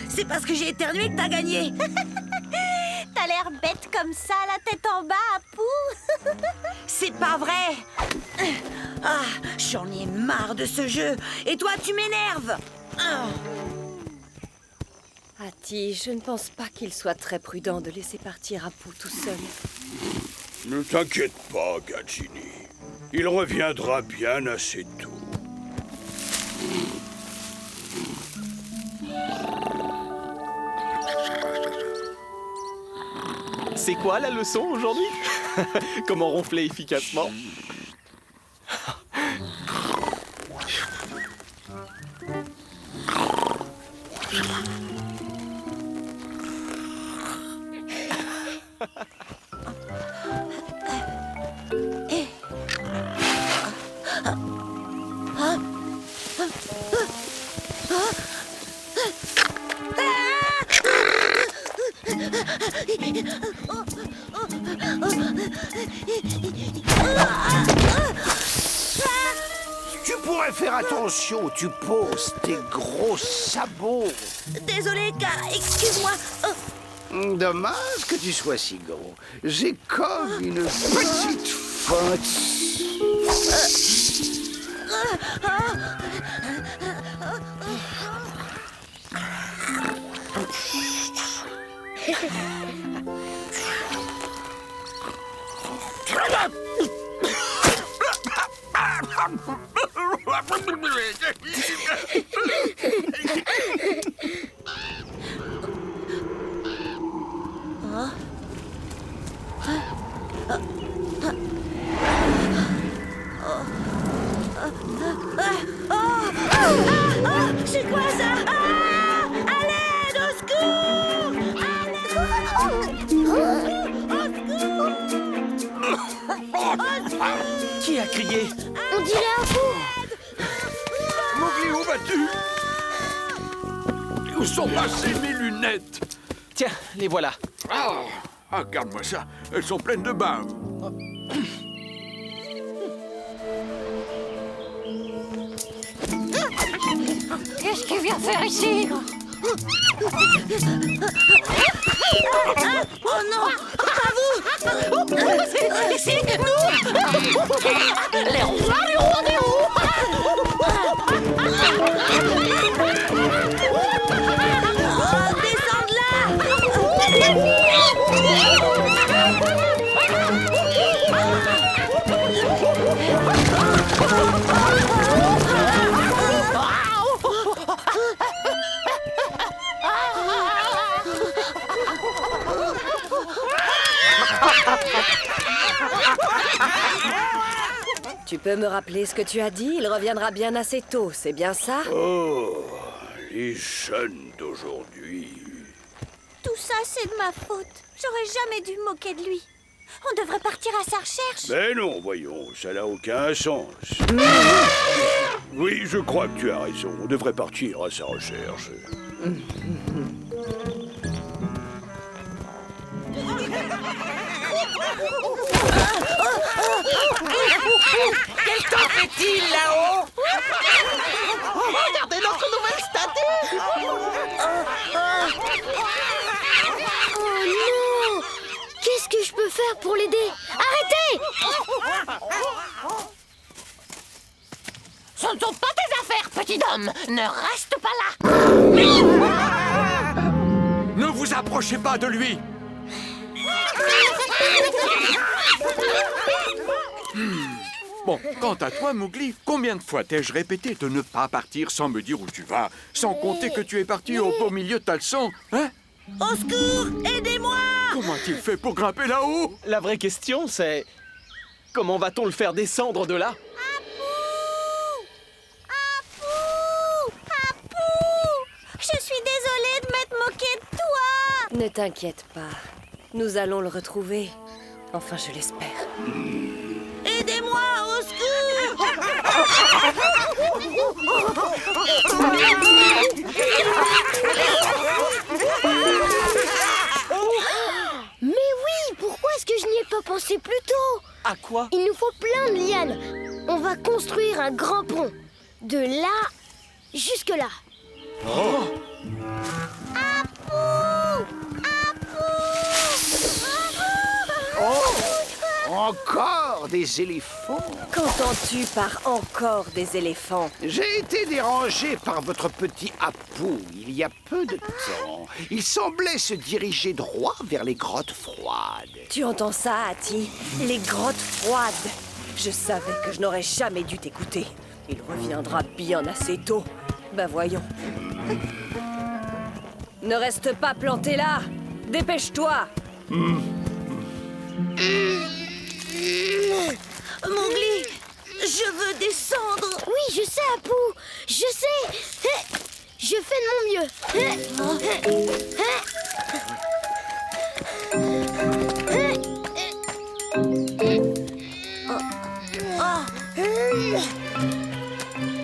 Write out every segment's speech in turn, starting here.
C'est parce que j'ai éternué que t'as gagné. T'as l'air bête comme ça, la tête en bas, Apu. C'est pas vrai. Ah, j'en ai marre de ce jeu. Et toi, tu m'énerves. Ati, je ne pense pas qu'il soit très prudent de laisser partir Apu tout seul. Ne t'inquiète pas, Gadzini. Il reviendra bien assez tôt. C'est quoi la leçon aujourd'hui? Comment ronfler efficacement? Tu pourrais faire attention où tu poses tes gros sabots. Désolé, car excuse-moi. Dommage que tu sois si gros. J'ai comme une petite faute. C'est quoi ça? À l'aide, au secours! Qui a crié? On dirait Apu. Mowgli, où vas-tu? Où sont passées mes lunettes? Tiens, les voilà. Ah, regarde-moi ça. Elles sont pleines de bave. Qu'est-ce qu'il vient faire ici? Oh non! Pas vous! C'est nous! Les rois du rendez-vous. Descends de là! Tu peux me rappeler ce que tu as dit? Il reviendra bien assez tôt, c'est bien ça? Oh, les jeunes d'aujourd'hui. Tout ça, c'est de ma faute. J'aurais jamais dû me moquer de lui. On devrait partir à sa recherche. Mais non, voyons, ça n'a aucun sens. Oui, je crois que tu as raison. On devrait partir à sa recherche. Quel temps fait-il là-haut? Regardez notre nouvelle statue! Oh non! Qu'est-ce que je peux faire pour l'aider? Arrêtez! Ce ne sont pas tes affaires, petit homme! Ne reste pas là! Ne vous approchez pas de lui! Bon, quant à toi, Mowgli, combien de fois t'ai-je répété de ne pas partir sans me dire où tu vas, sans compter que tu es parti au beau milieu de ta leçon, hein? Au secours! Aidez-moi! Comment a-t-il fait pour grimper là-haut? La vraie question, c'est... Comment va-t-on le faire descendre de là? Je suis désolée de m'être moquée de toi. Ne t'inquiète pas, nous allons le retrouver. Enfin, je l'espère. Aidez-moi! Au secours! Mais oui, pourquoi est-ce que je n'y ai pas pensé plus tôt? À quoi? Il nous faut plein de lianes. On va construire un grand pont. De là jusque là. Encore des éléphants? Qu'entends-tu par encore des éléphants? J'ai été dérangé par votre petit Apu il y a peu de temps. Il semblait se diriger droit vers les grottes froides. Tu entends ça, Ati? Les grottes froides. Je savais que je n'aurais jamais dû t'écouter. Il reviendra bien assez tôt. Ben voyons. Ne reste pas planté là. Dépêche-toi. Mowgli, je veux descendre. Oui, je sais, Apu. Je sais. Je fais de mon mieux.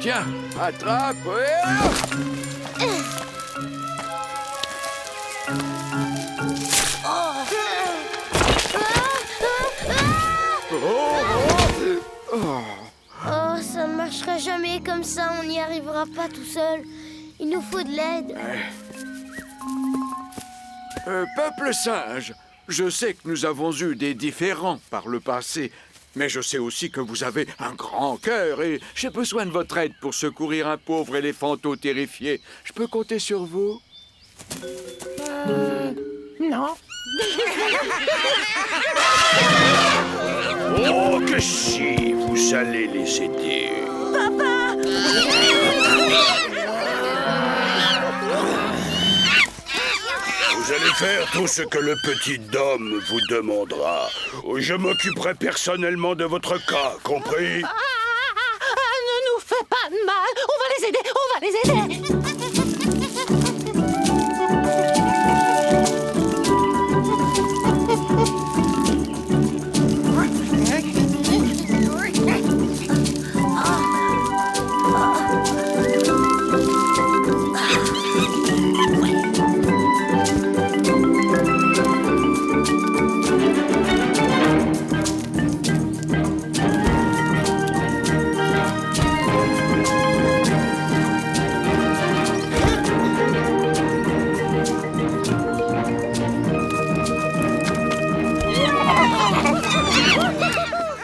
Tiens, attrape. Oh, ça ne marchera jamais comme ça. On n'y arrivera pas tout seul. Il nous faut de l'aide. Peuple singe, je sais que nous avons eu des différends par le passé, mais je sais aussi que vous avez un grand cœur et j'ai besoin de votre aide pour secourir un pauvre éléphanteau terrifié. Je peux compter sur vous? Non. Oh, que si vous allez les aider. Vous allez faire tout ce que le petit Dom vous demandera. Je m'occuperai personnellement de votre cas, compris? Ne nous fais pas de mal. On va les aider, on va les aider.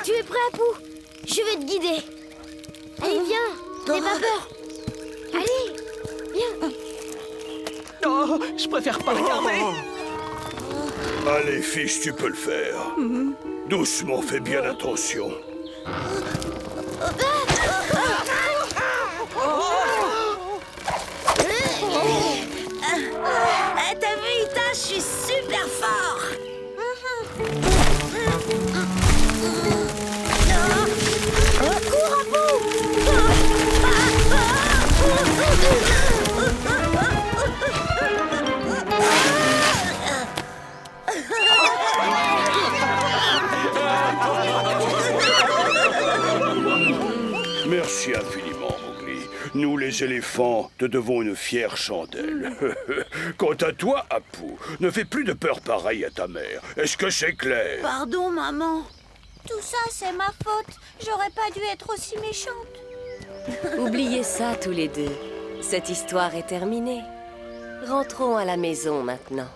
Tu es prêt, Apu? Je vais te guider. Allez, viens. N'aie pas peur. Allez, viens. Oh, je préfère pas regarder. Allez, fils, tu peux le faire. Doucement, fais bien attention. T'as vu, Ita, je suis super fort. Merci infiniment, Mowgli. Nous, les éléphants, te devons une fière chandelle. Quant à toi, Apu, ne fais plus de peur pareille à ta mère. Est-ce que c'est clair? Pardon, maman. Tout ça, c'est ma faute. J'aurais pas dû être aussi méchante. Oubliez ça tous les deux. Cette histoire est terminée. Rentrons à la maison maintenant.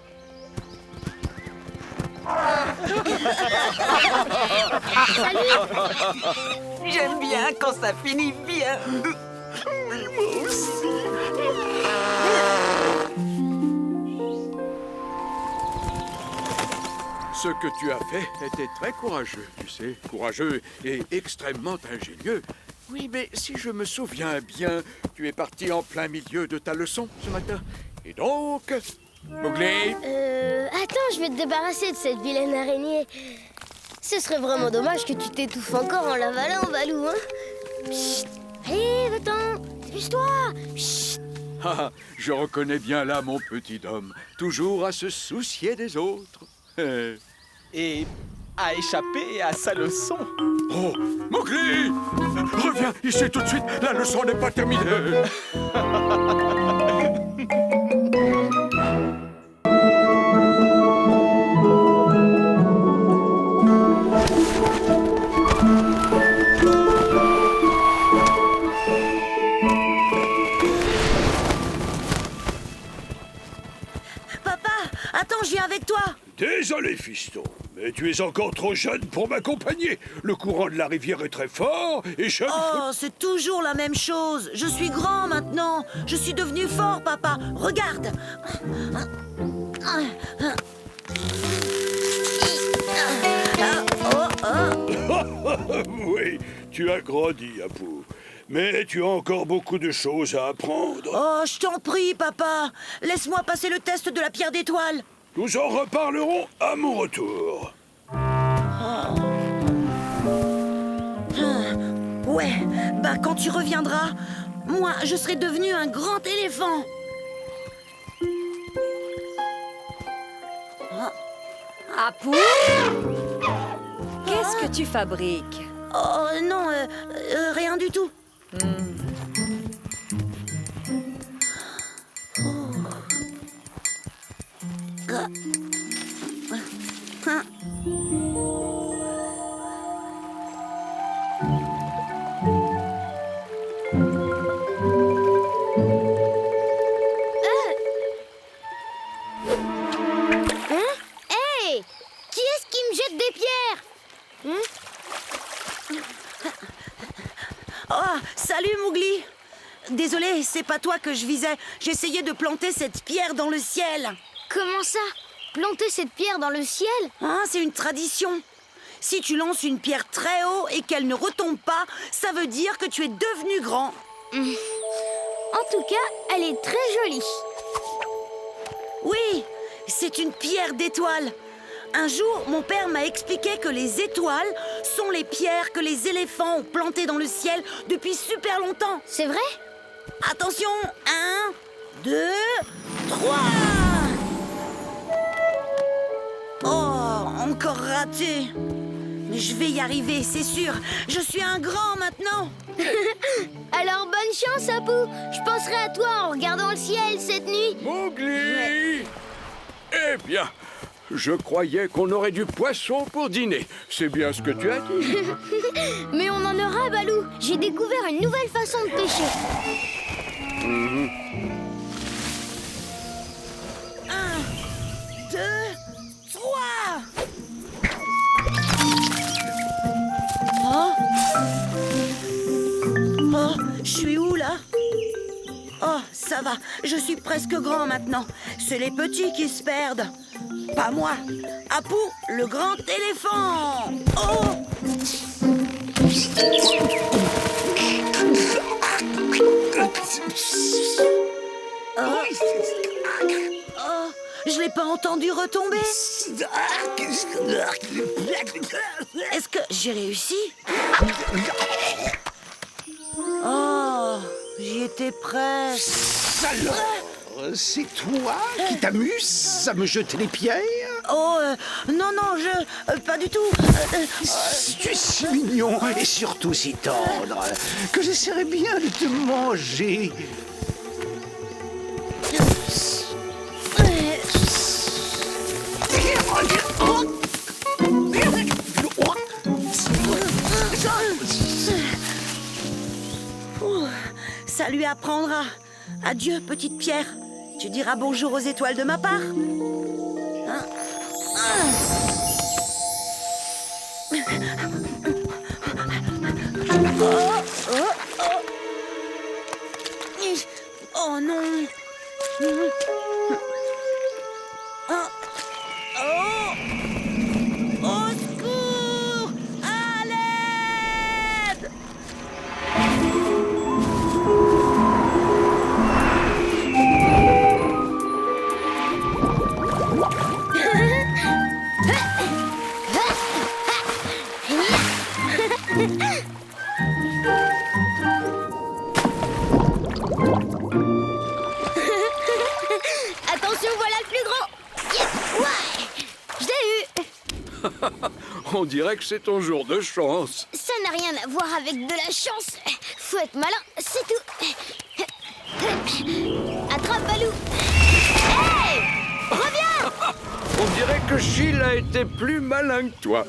J'aime bien quand ça finit bien. Oui, moi aussi. Ce que tu as fait était très courageux, tu sais. Courageux et extrêmement ingénieux. Oui, mais si je me souviens bien, tu es parti en plein milieu de ta leçon ce matin. Et donc... Mowgli, Attends, je vais te débarrasser de cette vilaine araignée. Ce serait vraiment dommage que tu t'étouffes encore en l'avalant, Balou, hein? Chut. Allez, va-t'en. Dépêche-toi. Chut. ah, je reconnais bien là mon petit homme, toujours à se soucier des autres. Et à échapper à sa leçon. Oh, Mowgli! Reviens ici tout de suite, la leçon n'est pas terminée. Papa, attends, je viens avec toi. Désolé, fiston, Et tu es encore trop jeune pour m'accompagner. Le courant de la rivière est très fort et je... Oh, c'est toujours la même chose. Je suis grand maintenant. Je suis devenu fort, papa. Regarde. Oui, tu as grandi, Apu. Mais tu as encore beaucoup de choses à apprendre. Oh, je t'en prie, papa. Laisse-moi passer le test de la pierre d'étoile. Nous en reparlerons à mon retour. Ouais, bah quand tu reviendras, moi, je serai devenu un grand éléphant. Apu, qu'est-ce que tu fabriques? Oh non, rien du tout. Hey! Qui est-ce qui me jette des pierres? Oh, salut Mowgli. Désolé, c'est pas toi que je visais. J'essayais de planter cette pierre dans le ciel. Comment ça? Planter cette pierre dans le ciel? Hein, c'est une tradition. Si tu lances une pierre très haut et qu'elle ne retombe pas, ça veut dire que tu es devenu grand. En tout cas, elle est très jolie. Oui, c'est une pierre d'étoile. Un jour, mon père m'a expliqué que les étoiles sont les pierres que les éléphants ont plantées dans le ciel depuis super longtemps. C'est vrai? Attention, 1, 2, 3. Oh, encore raté. Mais je vais y arriver, c'est sûr. Je suis un grand maintenant. Alors bonne chance, Apu. Je penserai à toi en regardant le ciel cette nuit. Mowgli! Eh bien, je croyais qu'on aurait du poisson pour dîner. C'est bien ce que tu as dit. Mais on en aura, Balou. J'ai découvert une nouvelle façon de pêcher. 1, 2, 3. Oh, je suis où là? Oh, ça va, je suis presque grand maintenant. C'est les petits qui se perdent. Pas moi. Apu, le grand éléphant. Oh! Oh, je l'ai pas entendu retomber. Est-ce que j'ai réussi? Oh, j'y étais presque. Alors, c'est toi qui t'amuses à me jeter les pierres? Oh, non, pas du tout. Tu es si mignon et surtout si tendre que j'essaierais bien de te manger. Ouh, ça lui apprendra. Adieu, petite pierre. Tu diras bonjour aux étoiles de ma part. Hein? Oh non. Au secours! À l'aide! Attention, voilà le plus gros. Yes, ouais, je l'ai eu. On dirait que c'est ton jour de chance. Ça n'a rien à voir avec de la chance. Faut être malin, c'est tout. Attrape, Balou. Hey! Reviens! On dirait que Chil a été plus malin que toi.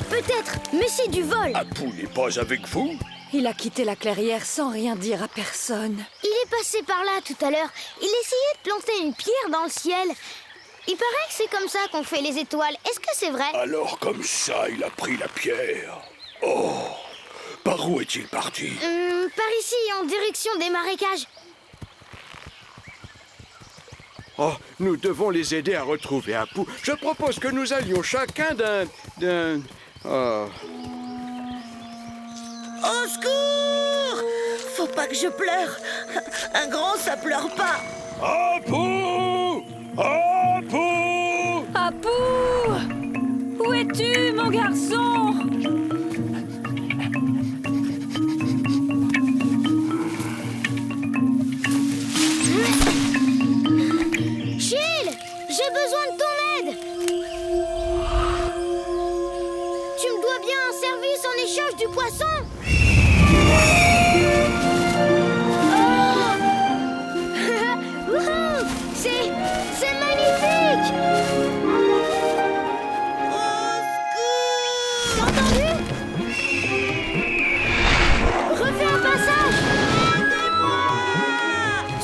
Peut-être, mais c'est du vol. Apu n'est pas avec vous? Il a quitté la clairière sans rien dire à personne. Il est passé par là tout à l'heure. Il essayait de planter une pierre dans le ciel. Il paraît que c'est comme ça qu'on fait les étoiles. Est-ce que c'est vrai? Alors comme ça, il a pris la pierre. Oh, par où est-il parti? Par ici, en direction des marécages. Oh, nous devons les aider à retrouver Apu. Je propose que nous allions chacun d'un... Oh. Au secours! Faut pas que je pleure. Un grand, ça pleure pas. Apu! Apu! Apu! Où es-tu, mon garçon? Gilles, j'ai besoin de ton aide. Tu me dois bien un service en échange du poisson. Oh Wouhou! C'est magnifique. Entendu? Refais un passage.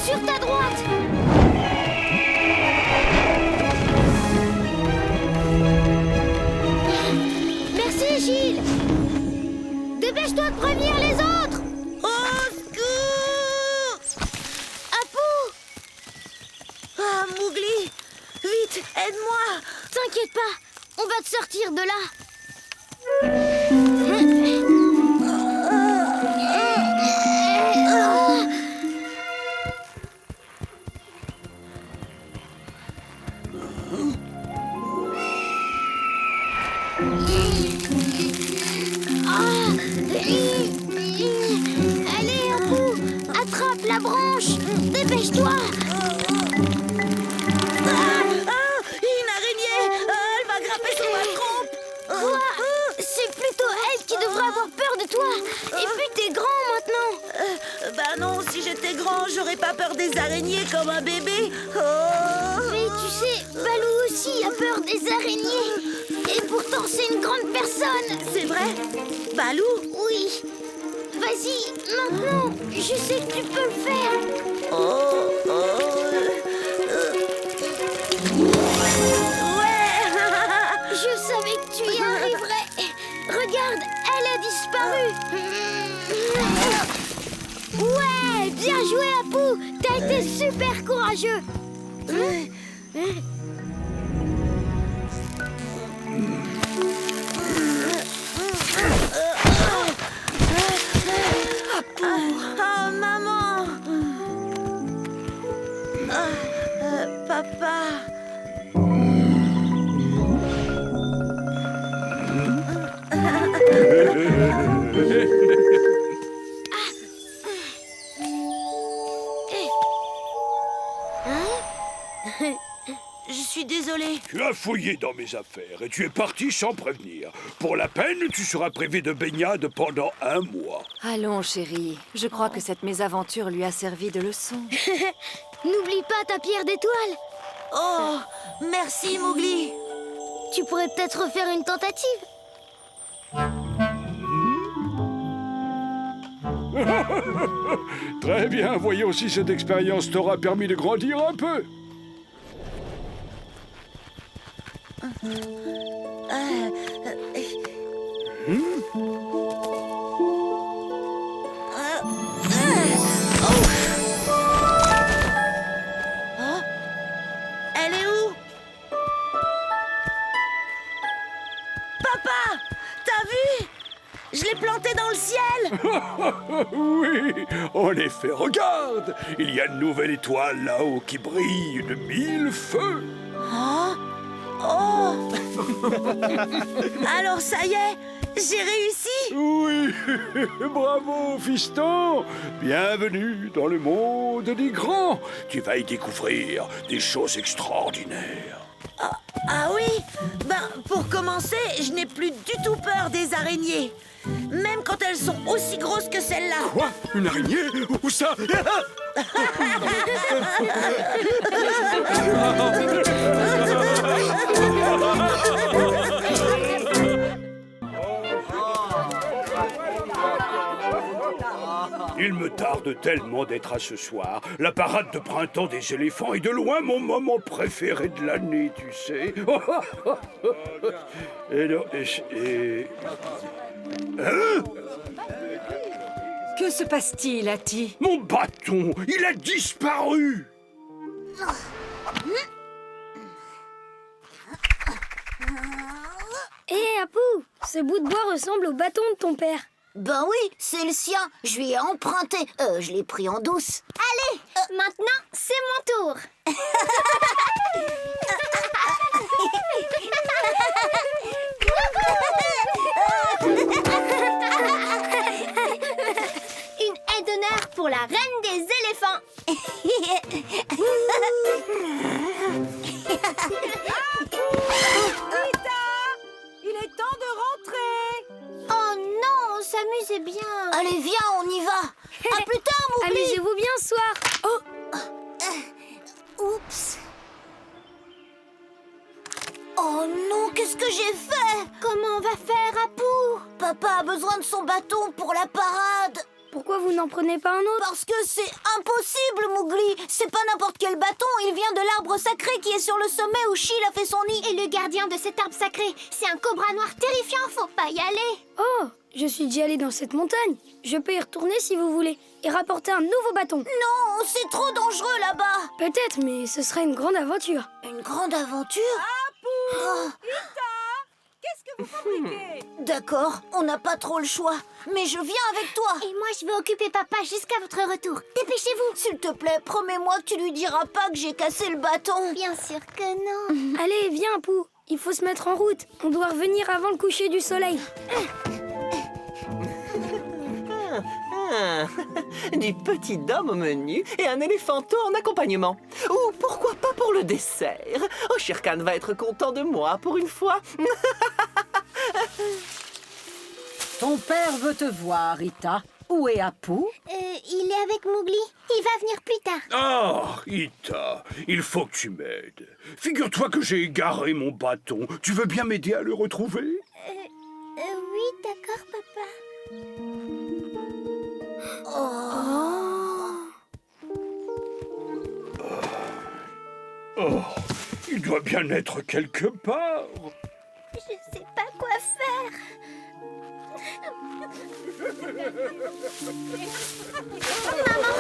Sur ta droite. Merci, Gilles. Dépêche-toi de prévenir les autres. Au secours! Apu, Ah, Mowgli! Vite, aide-moi! t'inquiète pas, on va te sortir de là. Allez, Apu, attrape la branche. Dépêche-toi. Une araignée! Elle va grimper sur ma trompe! Quoi? C'est plutôt elle qui devrait avoir peur de toi. Et puis t'es grand maintenant. Bah non, si j'étais grand, j'aurais pas peur des araignées comme un bébé. Oh. Mais tu sais, Balou aussi a peur des araignées. Et pourtant c'est une grande personne. C'est vrai? Balou? Oui. Vas-y, maintenant. Je sais que tu peux le faire. Oh, ouais! Je savais que tu y arriverais. Regarde, elle a disparu. Ouais, bien joué, Apu. T'as été super courageux. Oh, maman! Papa! Je suis désolée. Tu as fouillé dans mes affaires et tu es parti sans prévenir. Pour la peine, tu seras privé de baignade pendant 1 mois. Allons, chérie. Je crois que cette mésaventure lui a servi de leçon. N'oublie pas ta pierre d'étoile. Oh, merci, Mowgli. Tu pourrais peut-être refaire une tentative. Très bien, voyons si cette expérience t'aura permis de grandir un peu. Elle est où? Papa! T'as vu? Je l'ai plantée dans le ciel! Oui, en effet, regarde. Il y a une nouvelle étoile là-haut qui brille de 1000 feux. Oh! Oh! Alors ça y est, j'ai réussi! Oui, bravo, fiston. Bienvenue dans le monde des grands. Tu vas y découvrir des choses extraordinaires. Ah oui? Ben, pour commencer, je n'ai plus du tout peur des araignées. Même quand elles sont aussi grosses que celle-là. Quoi? Une araignée? Où ça? Tu Il me tarde tellement d'être à ce soir. La parade de printemps des éléphants est de loin mon moment préféré de l'année, tu sais. Hein? Que se passe-t-il, Ati? Mon bâton, il a disparu. Hé, Apu, ce bout de bois ressemble au bâton de ton père. Ben oui, c'est le sien. Je lui ai emprunté. Je l'ai pris en douce. Allez, maintenant, c'est mon tour. Une haie d'honneur pour la reine des éléphants. Il est temps de rentrer. Oh non, on s'amusait bien. Allez, viens, on y va. À plus tard, Mowgli. Amusez-vous bien ce soir. Oups. Oh non, qu'est-ce que j'ai fait? Comment on va faire, Apu? Papa a besoin de son bâton pour la parade. Pourquoi vous n'en prenez pas un autre? Parce que c'est impossible, Mowgli. C'est pas n'importe quel bâton, il vient de l'arbre sacré qui est sur le sommet où Chil a fait son nid. Et le gardien de cet arbre sacré, c'est un cobra noir terrifiant, faut pas y aller. Oh, je suis déjà allé dans cette montagne. Je peux y retourner si vous voulez et rapporter un nouveau bâton. Non, c'est trop dangereux là-bas. Peut-être, mais ce serait une grande aventure. Une grande aventure? Oh. Qu'est-ce que vous fabriquez? D'accord, on n'a pas trop le choix. Mais je viens avec toi. Et moi, je vais occuper papa jusqu'à votre retour. Dépêchez-vous. S'il te plaît, promets-moi que tu lui diras pas que j'ai cassé le bâton. Bien sûr que non. Allez, viens, Apu. Il faut se mettre en route. On doit revenir avant le coucher du soleil. Du petit dôme au menu et un éléphanto en accompagnement. Ou pourquoi pas pour le dessert. Oh, Shere Khan va être content de moi pour une fois. Ton père veut te voir, Ita. Où est Apu? Il est avec Mowgli. Il va venir plus tard. Ah, Ita, il faut que tu m'aides. Figure-toi que j'ai égaré mon bâton. Tu veux bien m'aider à le retrouver? Oui, d'accord, papa. Oh, il doit bien être quelque part. Je sais pas quoi faire. Maman,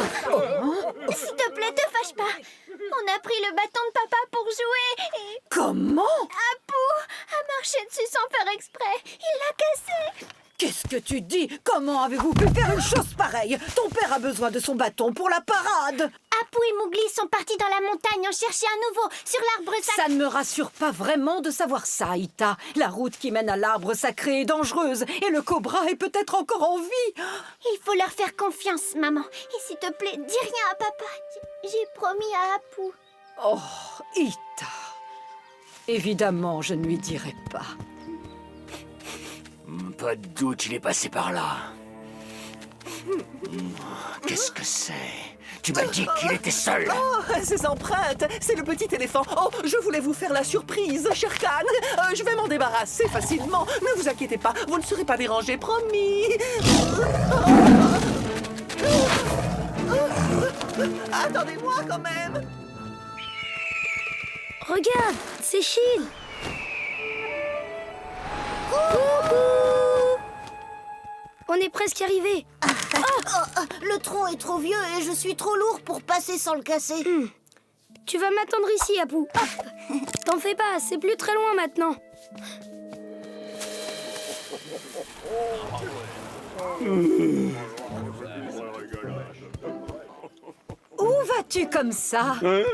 s'il te plaît, te fâche pas. On a pris le bâton de papa pour jouer et Comment? Apu a marché dessus sans faire exprès. Il l'a cassé. Qu'est-ce que tu dis? Comment avez-vous pu faire une chose pareille? Ton père a besoin de son bâton pour la parade. Apu et Mowgli sont partis dans la montagne en chercher un nouveau sur l'arbre sacré. Ça ne me rassure pas vraiment de savoir ça, Ita. La route qui mène à l'arbre sacré est dangereuse et le cobra est peut-être encore en vie. Il faut leur faire confiance, maman. Et s'il te plaît, dis rien à papa. J'ai promis à Apu. Oh, Ita. Évidemment, je ne lui dirai pas. Pas de doute, il est passé par là. Qu'est-ce que c'est? Tu m'as dit qu'il était seul. Oh, ces empreintes, c'est le petit éléphant. Oh, je voulais vous faire la surprise, Shere Khan. Je vais m'en débarrasser facilement. Ne vous inquiétez pas, vous ne serez pas dérangés, promis. Attendez-moi quand même. Regarde, c'est Chil. On est presque arrivé. Le tronc est trop vieux et je suis trop lourd pour passer sans le casser. Tu vas m'attendre ici, Apu. Hop. T'en fais pas, c'est plus très loin maintenant. Où vas-tu comme ça? Hein?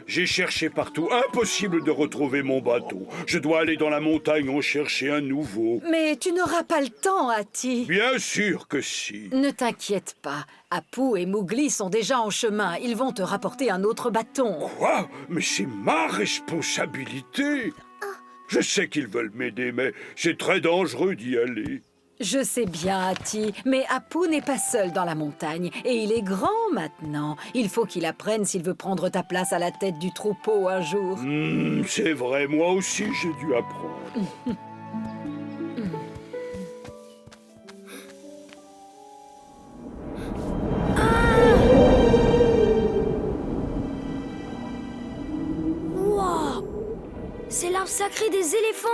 J'ai cherché partout. Impossible de retrouver mon bâton. Je dois aller dans la montagne en chercher un nouveau. Mais tu n'auras pas le temps, Ati. Bien sûr que si. Ne t'inquiète pas. Apu et Mowgli sont déjà en chemin. Ils vont te rapporter un autre bâton. Quoi? Mais c'est ma responsabilité. Je sais qu'ils veulent m'aider, mais c'est très dangereux d'y aller. Je sais bien, Ati, mais Apu n'est pas seul dans la montagne. Et il est grand maintenant. Il faut qu'il apprenne s'il veut prendre ta place à la tête du troupeau un jour. C'est vrai, moi aussi j'ai dû apprendre. C'est l'arbre sacré des éléphants.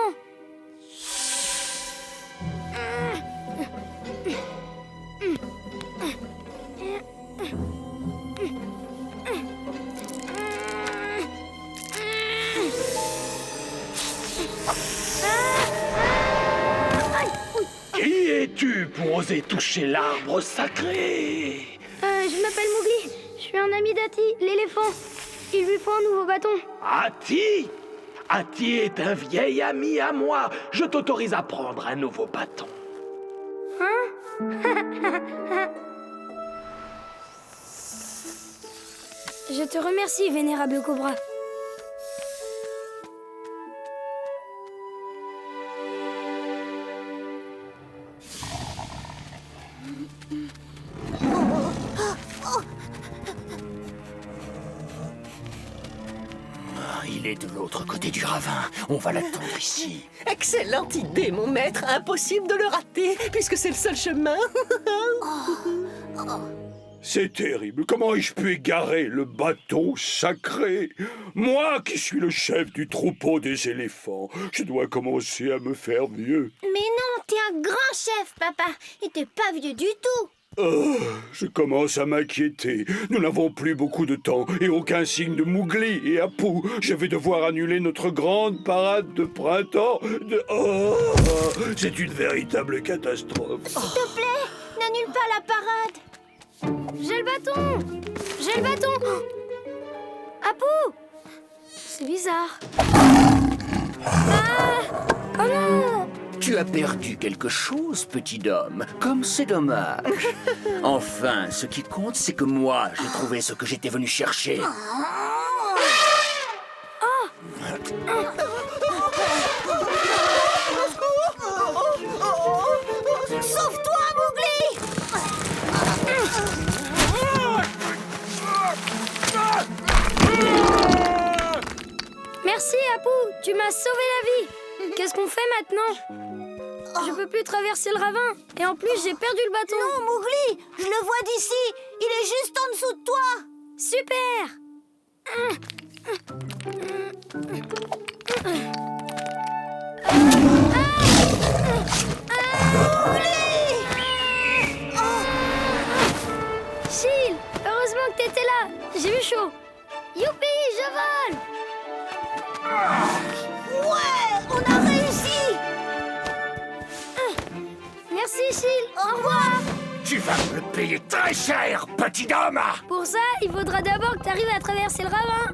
Qui es-tu pour oser toucher l'arbre sacré? Je m'appelle Mowgli. Je suis un ami d'Ati, l'éléphant. Il lui faut un nouveau bâton. Ati? Ati est un vieil ami à moi. Je t'autorise à prendre un nouveau bâton. Je te remercie, vénérable cobra. Il est de l'autre côté du ravin. On va l'attendre ici. Excellente idée, mon maître. Impossible de le rater, puisque c'est le seul chemin. C'est terrible. Comment ai-je pu égarer le bâton sacré? Moi qui suis le chef du troupeau des éléphants, je dois commencer à me faire vieux. Mais non, t'es un grand chef, papa. Et t'es pas vieux du tout. Je commence à m'inquiéter. Nous n'avons plus beaucoup de temps et aucun signe de Mowgli et Apu. Je vais devoir annuler notre grande parade de printemps. C'est une véritable catastrophe. S'il te plaît, n'annule pas la parade. J'ai le bâton. J'ai le bâton. Apu. C'est bizarre. Oh non. Tu as perdu quelque chose, petit homme. Comme c'est dommage. Enfin, ce qui compte, c'est que moi, j'ai trouvé ce que j'étais venu chercher. Sauve-toi, Mowgli. Merci, Apu. Tu m'as sauvé la vie. Qu'est-ce qu'on fait maintenant? Je peux plus traverser le ravin. Et en plus, j'ai perdu le bâton. Non, Mowgli, je le vois d'ici. Il est juste en dessous de toi. Super. Chil, heureusement que t'étais là. J'ai eu chaud. Youpi, je vole. Ouais, on a réussi. Merci, Chil. Au revoir. Tu vas me le payer très cher, petit homme. Pour ça, il faudra d'abord que t'arrives à traverser le ravin.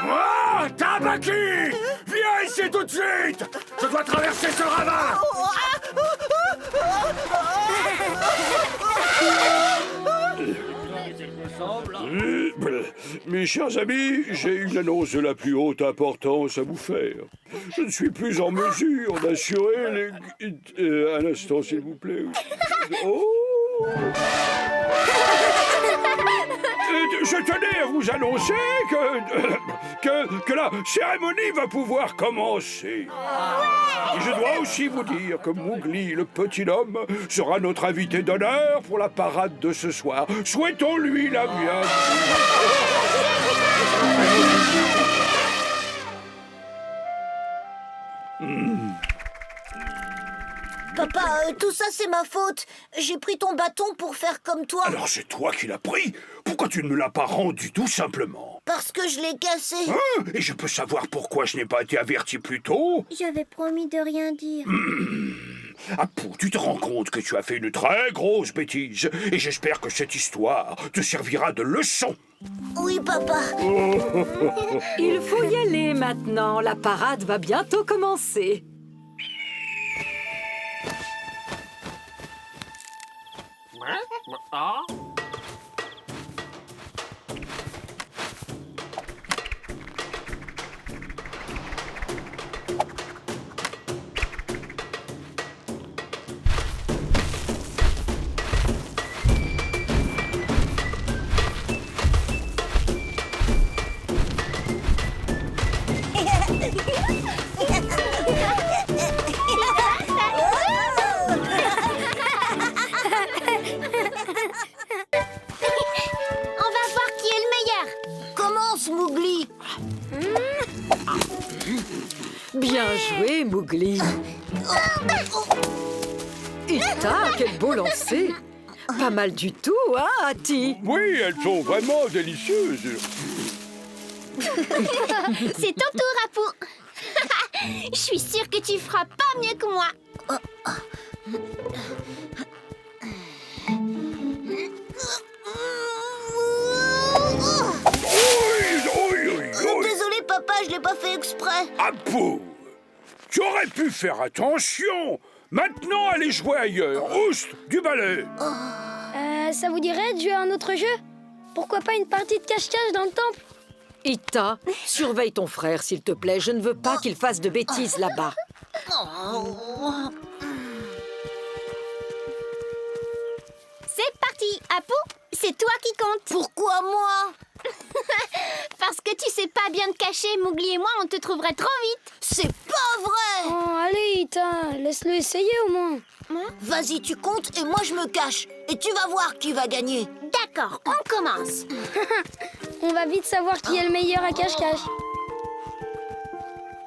Oh, Tabaki! Viens ici tout de suite! Je dois traverser ce ravin! Mes chers amis, j'ai une annonce de la plus haute importance à vous faire. Je ne suis plus en mesure d'assurer les... un instant, s'il vous plaît. Oh! Je tenais à vous annoncer que la cérémonie va pouvoir commencer. Et je dois aussi vous dire que Mowgli, le petit homme, sera notre invité d'honneur pour la parade de ce soir. Souhaitons-lui la bienvenue. Papa, tout ça c'est ma faute. J'ai pris ton bâton pour faire comme toi. Alors c'est toi qui l'as pris? Pourquoi tu ne me l'as pas rendu tout simplement? Parce que je l'ai cassé. Hein? Et je peux savoir pourquoi je n'ai pas été averti plus tôt? J'avais promis de rien dire. Apu, tu te rends compte que tu as fait une très grosse bêtise. Et j'espère que cette histoire te servira de leçon. Oui, papa. Il faut y aller maintenant. La parade va bientôt commencer. Mowgli. Bien joué, Mowgli. Ita, quel beau lancer. Pas mal du tout, hein, Hati? Oui, elles sont vraiment délicieuses. C'est ton tour, Apu. Je suis sûre que tu feras pas mieux que moi. Désolé, papa, je l'ai pas fait exprès. Apu, tu aurais pu faire attention. Maintenant, allez jouer ailleurs. Oust, du balai. Ça vous dirait de jouer à un autre jeu? Pourquoi pas une partie de cache-cache dans le temple? Ita, surveille ton frère, s'il te plaît. Je ne veux pas qu'il fasse de bêtises là-bas. C'est parti, Apu. C'est toi qui compte. Pourquoi moi? Parce que tu sais pas bien te cacher, Mowgli et moi, on te trouverait trop vite. C'est pas vrai. Oh, allez, Ita, laisse-le essayer au moins. Vas-y, tu comptes et moi je me cache. Et tu vas voir qui va gagner. D'accord, on commence. On va vite savoir qui est le meilleur à cache-cache.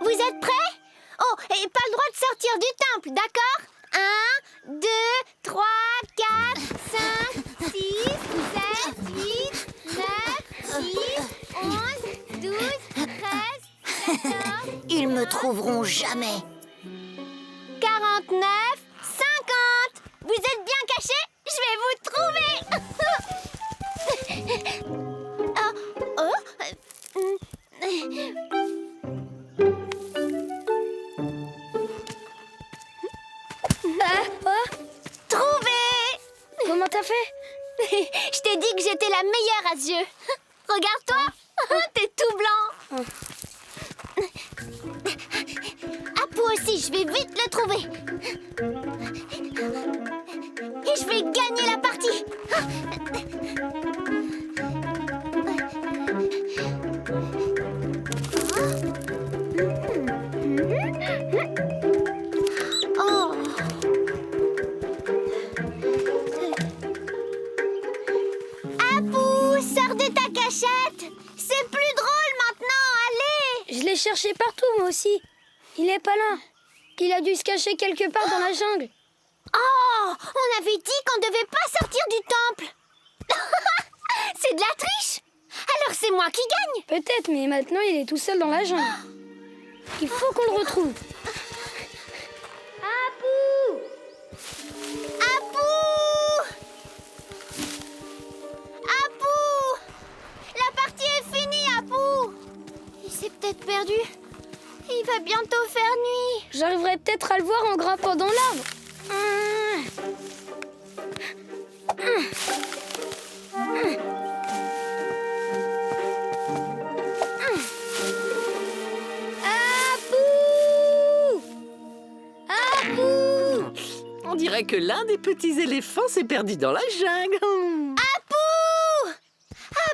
Vous êtes prêts? Oh, et pas le droit de sortir du temple, d'accord? 1, 2, 3, 4, 5, 6, 7, 8, 9, 10, 11, 12, 13, 14... Ils me trouveront jamais. 49, 50. Vous êtes bien cachés? Je vais vous trouver. Trouvé! Comment t'as fait? Je t'ai dit que j'étais la meilleure à ce jeu. Regarde-toi, t'es tout blanc. Apu aussi, je vais vite le trouver. Et je vais gagner la partie. Oh. Apu, sors de ta cachette. C'est plus drôle maintenant, allez. Je l'ai cherché partout, moi aussi. Il est pas là. Il a dû se cacher quelque part dans la jungle. Oh, on avait dit qu'on devait pas sortir du temple. C'est de la triche. Alors c'est moi qui gagne. Peut-être, mais maintenant il est tout seul dans la jungle. Il faut qu'on le retrouve. Apu! Apu! Apu! La partie est finie, Apu! Il s'est peut-être perdu. Il va bientôt faire nuit. J'arriverai peut-être à le voir en grimpant dans l'arbre. On dirait que l'un des petits éléphants s'est perdu dans la jungle. Apu!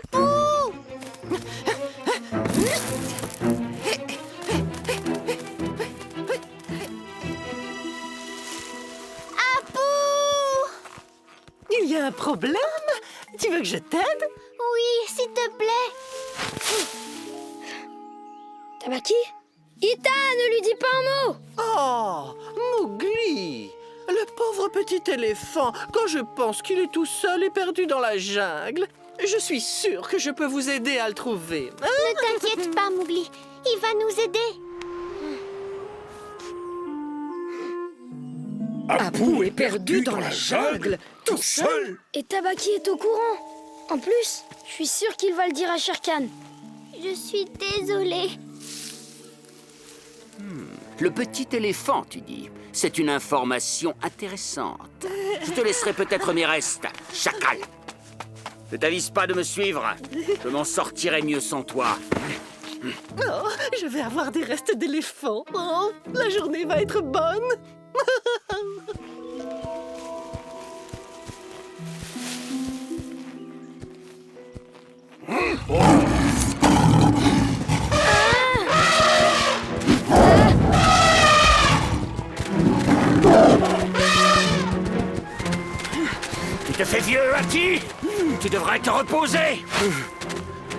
Apu! Il y a un problème? Tu veux que je t'aide? Oui, s'il te plaît. Tabaki? Ita, ne lui dis pas un mot! Oh, Mowgli! Le pauvre petit éléphant, quand je pense qu'il est tout seul et perdu dans la jungle, je suis sûre que je peux vous aider à le trouver. Hein? Ne t'inquiète pas, Mowgli. Il va nous aider. Apu est perdu dans la jungle, tout seul. Et Tabaki est au courant. En plus, je suis sûre qu'il va le dire à Shere Khan. Je suis désolée. Le petit éléphant, tu dis. C'est une information intéressante. Je te laisserai peut-être mes restes, chacal. Ne t'avise pas de me suivre. Je m'en sortirai mieux sans toi. Oh, je vais avoir des restes d'éléphant. Oh, la journée va être bonne. Tu te fais vieux, Hati. Tu devrais te reposer.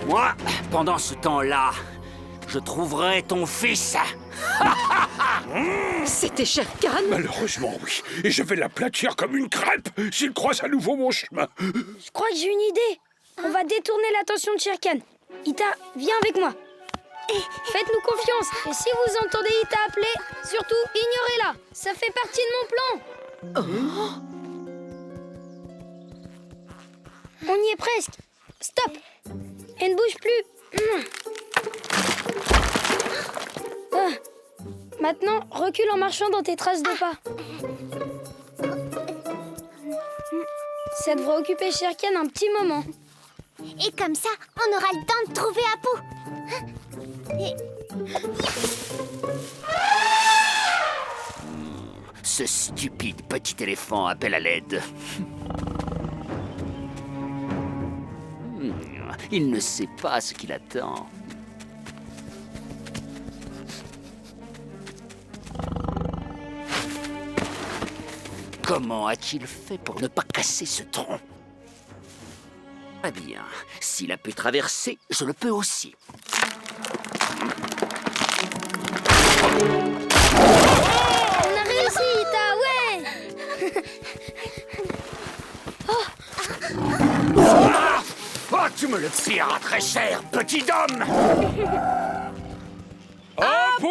Moi, Pendant ce temps-là, je trouverai ton fils. C'était Shere Khan? Malheureusement, oui. Et je vais l'aplatir comme une crêpe s'il croise à nouveau mon chemin. Je crois que j'ai une idée. On va détourner l'attention de Shere Khan. Ita, viens avec moi. Faites-nous confiance. Et si vous entendez Ita appeler, surtout ignorez-la. Ça fait partie de mon plan. On y est presque. Stop. Elle ne bouge plus. Maintenant, recule en marchant dans tes traces de pas. Ça devrait occuper Shere Khan un petit moment. Et comme ça, on aura le temps de trouver Apu. Ce stupide petit éléphant appelle à l'aide. Il ne sait pas ce qu'il attend. Comment a-t-il fait pour ne pas casser ce tronc? Très bien. S'il a pu traverser, je le peux aussi. On a réussi, Ita, ouais. Oh, tu me le paieras très cher, petit homme. Apu!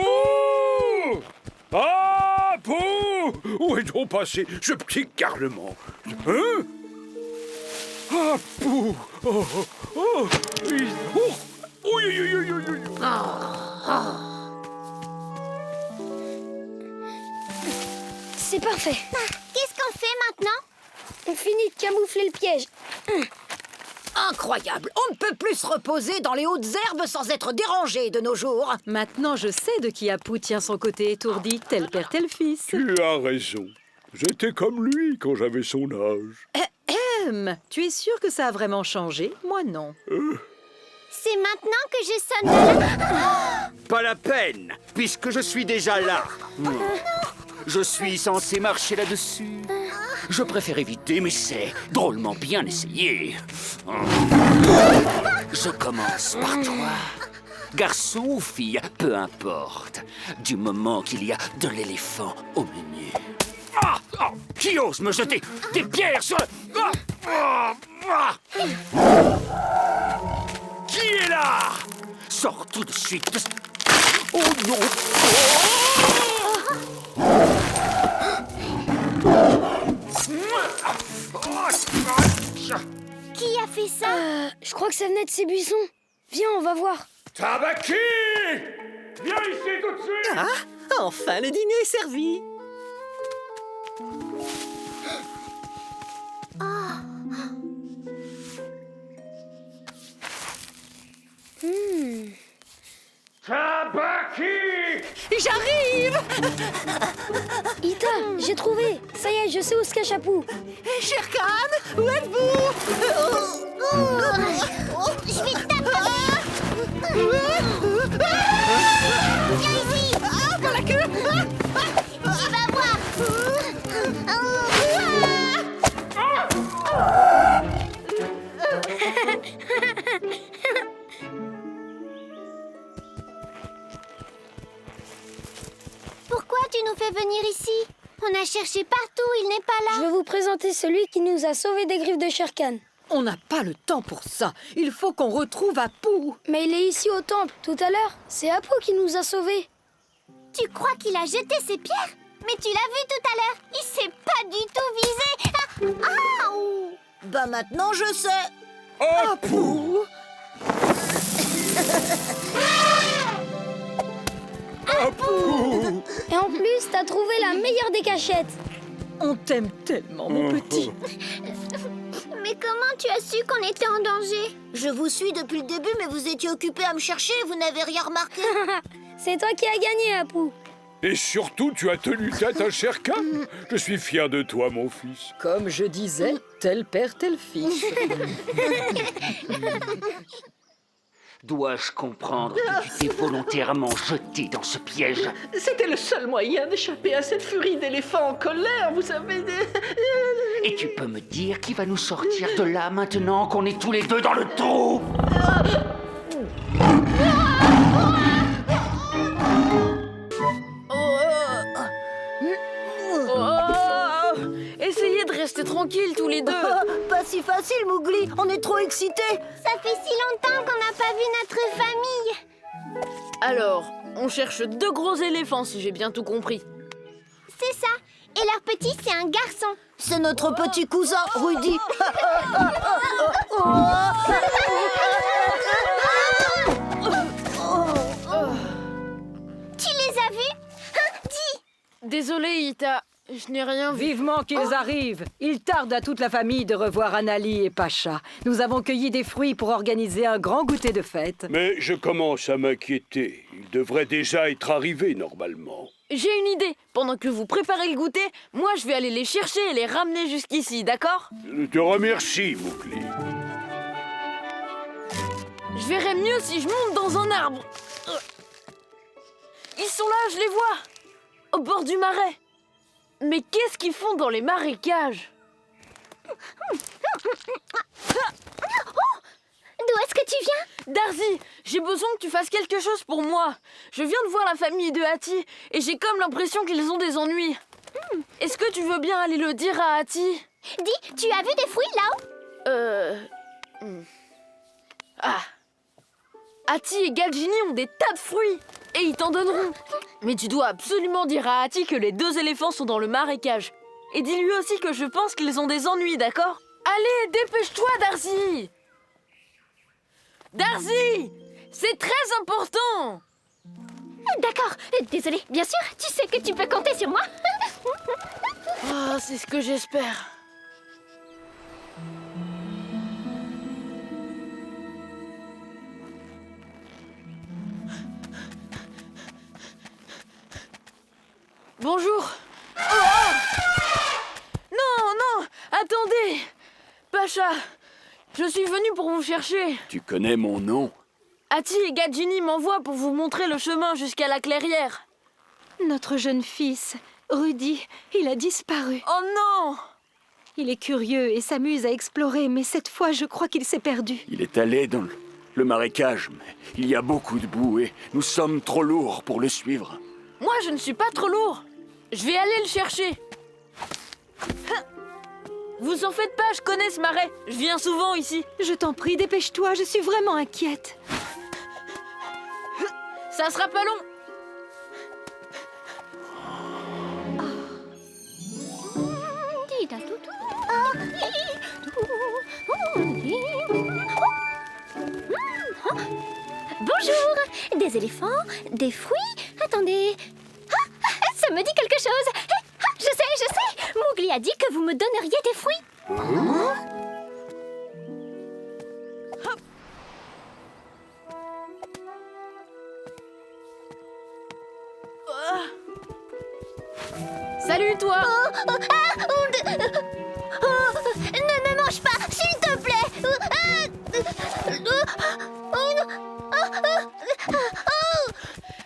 Apu! Où est donc passé ce petit garnement? Hein? Apu! Oh, oh, oh! Oui, oh! Oui, oui, oui, oui, oui. C'est parfait. Qu'est-ce qu'on fait maintenant? On finit de camoufler le piège. Incroyable! On ne peut plus se reposer dans les hautes herbes sans être dérangé de nos jours. Maintenant, je sais de qui Apu tient son côté étourdi, tel père, tel fils. Tu as raison. J'étais comme lui quand j'avais son âge. Tu es sûr que ça a vraiment changé? Moi, non. C'est maintenant que je sonne de la... Pas la peine, puisque je suis déjà là. Je suis censé marcher là-dessus. Je préfère éviter, mais c'est drôlement bien essayé. Je commence par toi. Garçon ou fille, peu importe. Du moment qu'il y a de l'éléphant au menu. Qui ose me jeter des pierres sur le... Qui est là? Sors tout de suite de... Oh non! Qui a fait ça? Je crois que ça venait de ces buissons. Viens, on va voir. Tabaki! Viens ici tout de suite! Ah, enfin, le dîner est servi. Tabaki! J'arrive! Ita, j'ai trouvé. Ça y est, je sais où se cache Apu. Shere Khan, où êtes-vous? Je vais taper! Viens ici! Par la queue! Tu vas voir! Pourquoi tu nous fais venir ici? On a cherché partout, il n'est pas Je là. vais vous présenter celui qui nous a sauvés des griffes de Shere Khan. On n'a pas le temps pour ça. Il faut qu'on retrouve Apu. Mais il est ici au temple. Tout à l'heure, c'est Apu qui nous a sauvés. Tu crois qu'il a jeté ses pierres? Mais tu l'as vu tout à l'heure, il s'est pas du tout visé. Bah maintenant je sais. Apu! Apu! Et en plus, t'as trouvé la meilleure des cachettes. On t'aime tellement, mon petit. Mais comment tu as su qu'on était en danger? Je vous suis depuis le début, mais vous étiez occupé à me chercher et vous n'avez rien remarqué. C'est toi qui as gagné, Apu. Et surtout, tu as tenu tête à Shere Khan. Je suis fier de toi, mon fils. Comme je disais, tel père, tel fils. Dois-je comprendre que tu t'es volontairement jeté dans ce piège? C'était le seul moyen d'échapper à cette furie d'éléphants en colère, vous savez. Et tu peux me dire qui va nous sortir de là maintenant qu'on est tous les deux dans le trou? tranquilles tous les deux. Pas si facile, Mowgli. On est trop excités. Ça fait si longtemps qu'on n'a pas vu notre famille. Alors, on cherche 2 gros éléphants, si j'ai bien tout compris. C'est ça. Et leur petit, c'est un garçon. C'est notre petit cousin, Rudy. Tu les as vus? Dis. Désolé, Ita, je n'ai rien vu. Vivement qu'ils arrivent. Il tarde à toute la famille de revoir Anali et Pacha. Nous avons cueilli des fruits pour organiser un grand goûter de fête. Mais je commence à m'inquiéter. Ils devraient déjà être arrivés normalement. J'ai une idée. Pendant que vous préparez le goûter, moi je vais aller les chercher et les ramener jusqu'ici, d'accord? Je te remercie, Mowgli. Je verrai mieux si je monte dans un arbre. Ils sont là, je les vois. Au bord du marais. Mais qu'est-ce qu'ils font dans les marécages? D'où est-ce que tu viens? Darzi, j'ai besoin que tu fasses quelque chose pour moi. Je viens de voir la famille de Hati et j'ai comme l'impression qu'ils ont des ennuis. Est-ce que tu veux bien aller le dire à Hati? Dis, tu as vu des fruits là-haut? Ah. Hati et Galjini ont des tas de fruits et ils t'en donneront. Mais tu dois absolument dire à Hati que les 2 éléphants sont dans le marécage. Et dis-lui aussi que je pense qu'ils ont des ennuis, d'accord? Allez, dépêche-toi, Darzi! Darzi! C'est très important! D'accord, désolé. Bien sûr, tu sais que tu peux compter sur moi. Oh, c'est ce que j'espère. Bonjour. Oh! Non, non, attendez. Pacha, je suis venu pour vous chercher. Tu connais mon nom? Hati et Galjini m'envoient pour vous montrer le chemin jusqu'à la clairière. Notre jeune fils, Rudy, il a disparu. Oh non! Il est curieux et s'amuse à explorer, mais cette fois, je crois qu'il s'est perdu. Il est allé dans le marécage, mais il y a beaucoup de boue et nous sommes trop lourds pour le suivre. Moi, je ne suis pas trop lourd. Je vais aller le chercher. Vous en faites pas, je connais ce marais. Je viens souvent ici. Je t'en prie, dépêche-toi, je suis vraiment inquiète. Ça sera pas long. Bonjour. Des éléphants, des fruits. Attendez. Ça me dit quelque chose. Je sais. Mowgli a dit que vous me donneriez des fruits. Salut, toi. Ne me mange pas, s'il te plaît.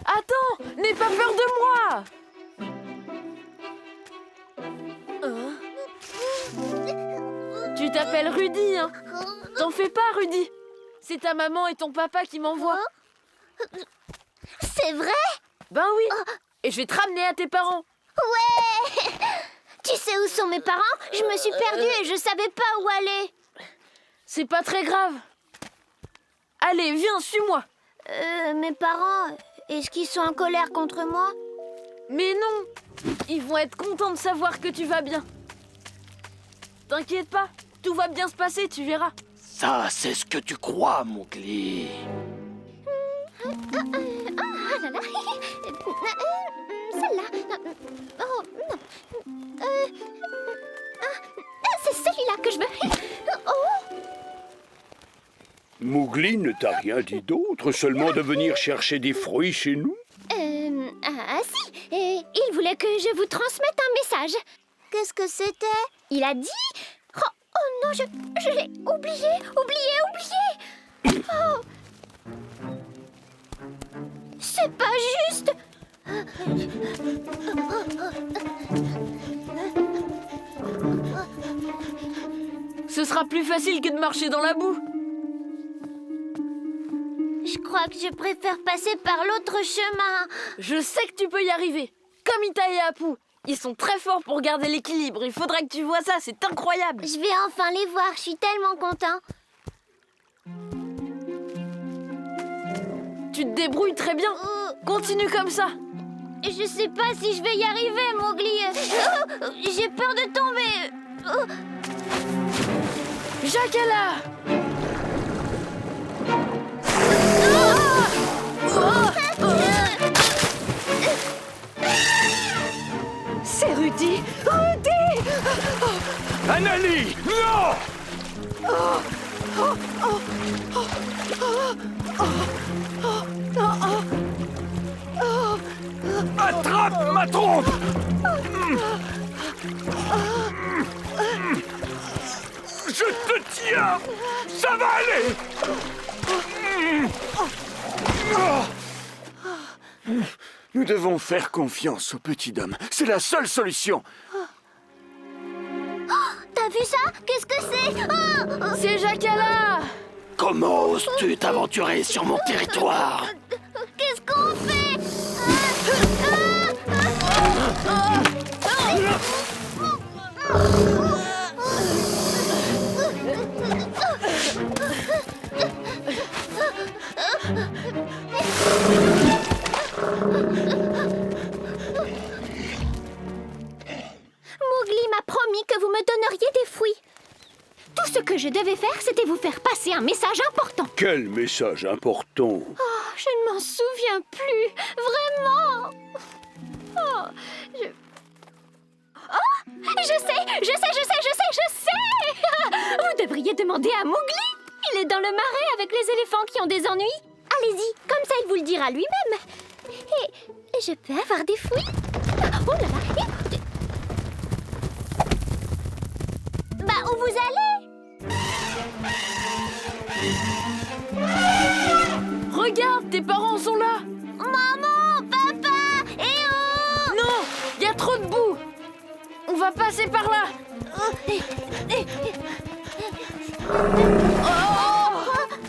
Attends, n'aie pas peur de moi. Tu t'appelles Rudy, hein? T'en fais pas, Rudy. C'est ta maman et ton papa qui m'envoient. C'est vrai? Ben oui. Et je vais te ramener à tes parents. Ouais. Tu sais où sont mes parents? Je me suis perdue et je savais pas où aller. C'est pas très grave. Allez, viens, suis-moi. Mes parents, est-ce qu'ils sont en colère contre moi? Mais non. Ils vont être contents de savoir que tu vas bien. T'inquiète pas, tout va bien se passer, tu verras. Ça, c'est ce que tu crois, Mowgli. Ah là là. Celle-là. Oh, non. C'est celui-là que je veux. Oh. Mowgli ne t'a rien dit d'autre, seulement de venir chercher des fruits chez nous? Si. Il voulait que je vous transmette un message. Qu'est-ce que c'était? Il a dit... Oh non, je l'ai oublié. Oh. C'est pas juste. Ce sera plus facile que de marcher dans la boue. Je crois que je préfère passer par l'autre chemin. Je sais que tu peux y arriver. Comme Ita et Apu. Ils sont très forts pour garder l'équilibre. Il faudrait que tu vois ça, c'est incroyable. Je vais enfin les voir, je suis tellement content. Tu te débrouilles très bien. Continue comme ça. Je sais pas si je vais y arriver, Mowgli. J'ai peur de tomber. Jacala! C'est Rudy! Rudy! Anali, non! Attrape ma trompe! Je te tiens! Ça va aller! Nous devons faire confiance au petit homme. C'est la seule solution. T'as vu ça? Qu'est-ce que c'est? C'est Jacala! Comment oses-tu t'aventurer sur mon territoire? Qu'est-ce qu'on fait? Mowgli m'a promis que vous me donneriez des fruits. Tout ce que je devais faire, c'était vous faire passer un message important. Quel message important! Oh, je ne m'en souviens plus. Vraiment. Oh, je sais. Vous devriez demander à Mowgli. Il est dans le marais avec les éléphants qui ont des ennuis. Allez-y, comme ça il vous le dira lui-même. Et je peux avoir des fruits? Oh là là. Bah, où vous allez? Regarde, tes parents sont là. Maman, papa, Non, il y a trop de boue. On va passer par là.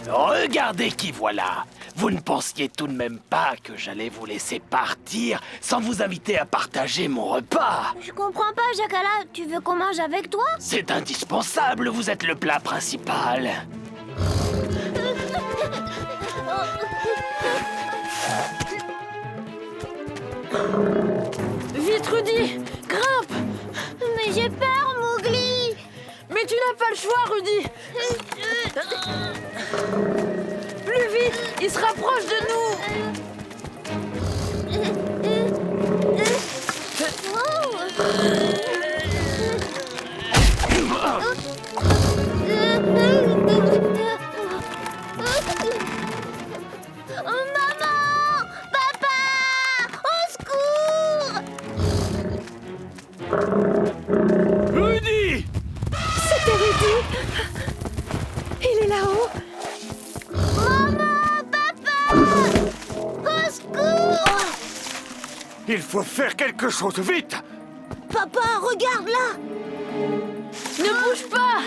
Regardez qui voilà! Vous ne pensiez tout de même pas que j'allais vous laisser partir sans vous inviter à partager mon repas? Je comprends pas, Jacala. Tu veux qu'on mange avec toi? C'est indispensable, vous êtes le plat principal. Vite, Rudy, grimpe. Mais j'ai peur, Mowgli. Mais tu n'as pas le choix, Rudy. Plus vite, il se rapproche de nous. Maman! Papa! Au secours! Rudy! C'était Rudy. Il est là-haut. Maman! Papa! Au secours! Il faut faire quelque chose, vite! Papa, regarde là! Ne bouge pas.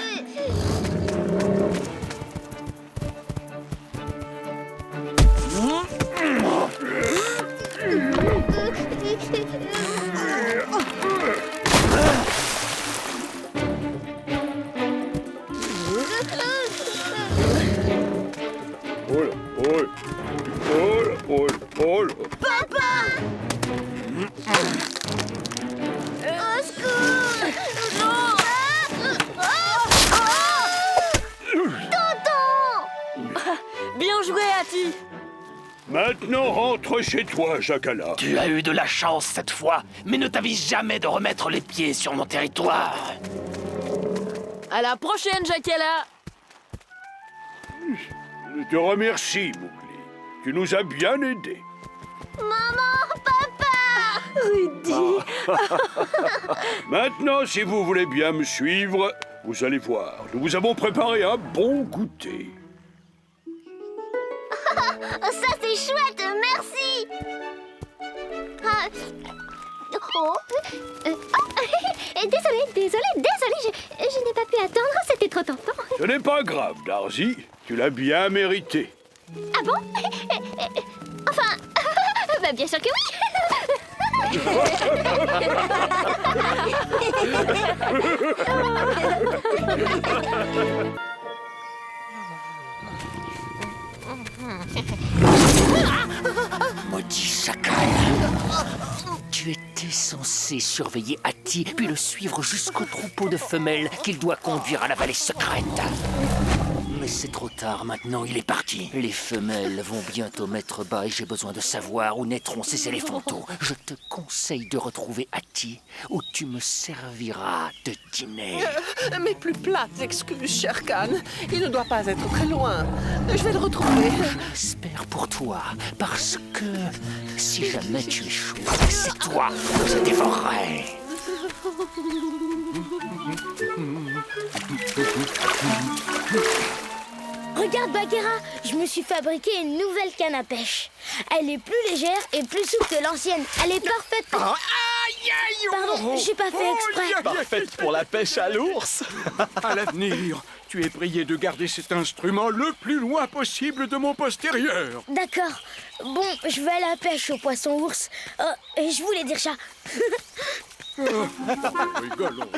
Papa! Au secours! Non! Tonton! Bien joué, Hati. Maintenant, rentre chez toi, Jacala. Tu as eu de la chance cette fois, mais ne t'avise jamais de remettre les pieds sur mon territoire. À la prochaine, Jacala. Je te remercie, Mowgli. Tu nous as bien aidés. Maman! Papa! Rudy. Maintenant, si vous voulez bien me suivre, vous allez voir. Nous vous avons préparé un bon goûter. Ça, c'est chouette! Merci! Désolée, je n'ai pas pu attendre, c'était trop tentant. Ce n'est pas grave, Darzy. Tu l'as bien mérité. Ah bon? Enfin, bah bien sûr que oui! Maudit chacal! Tu étais censé surveiller Hattie, puis le suivre jusqu'au troupeau de femelles qu'il doit conduire à la vallée secrète. Mais c'est trop tard, maintenant il est parti. Les femelles vont bientôt mettre bas et j'ai besoin de savoir où naîtront ces éléphantaux. Je te conseille de retrouver Hattie, ou tu me serviras de dîner. Mes plus plates excuses, cher Khan. Il ne doit pas être très loin. Je vais le retrouver. J'espère pour toi, parce que si jamais tu échoues, c'est toi que je dévorerai. Regarde, Bagheera, je me suis fabriqué une nouvelle canne à pêche. Elle est plus légère et plus souple que l'ancienne. Elle est parfaite pour... Pardon, j'ai pas fait exprès. Parfaite pour la pêche à l'ours. À l'avenir, tu es prié de garder cet instrument le plus loin possible de mon postérieur. D'accord. Bon, je vais à la pêche au poisson-ours. Et je voulais dire chat. Rigolons, rigolons.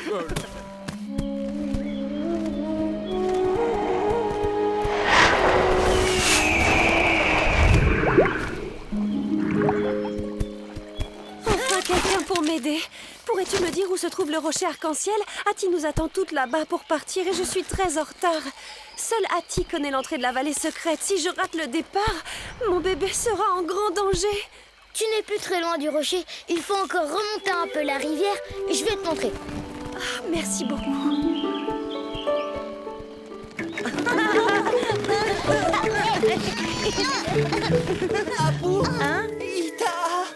Enfin, quelqu'un pour m'aider. Pourrais-tu me dire où se trouve le rocher arc-en-ciel? Hattie nous attend toutes là-bas pour partir et je suis très en retard. Seule Hattie connaît l'entrée de la vallée secrète. Si je rate le départ, mon bébé sera en grand danger. Tu n'es plus très loin du rocher. Il faut encore remonter un peu la rivière et je vais te montrer. Ah, merci beaucoup. Apu, Hein? Ita.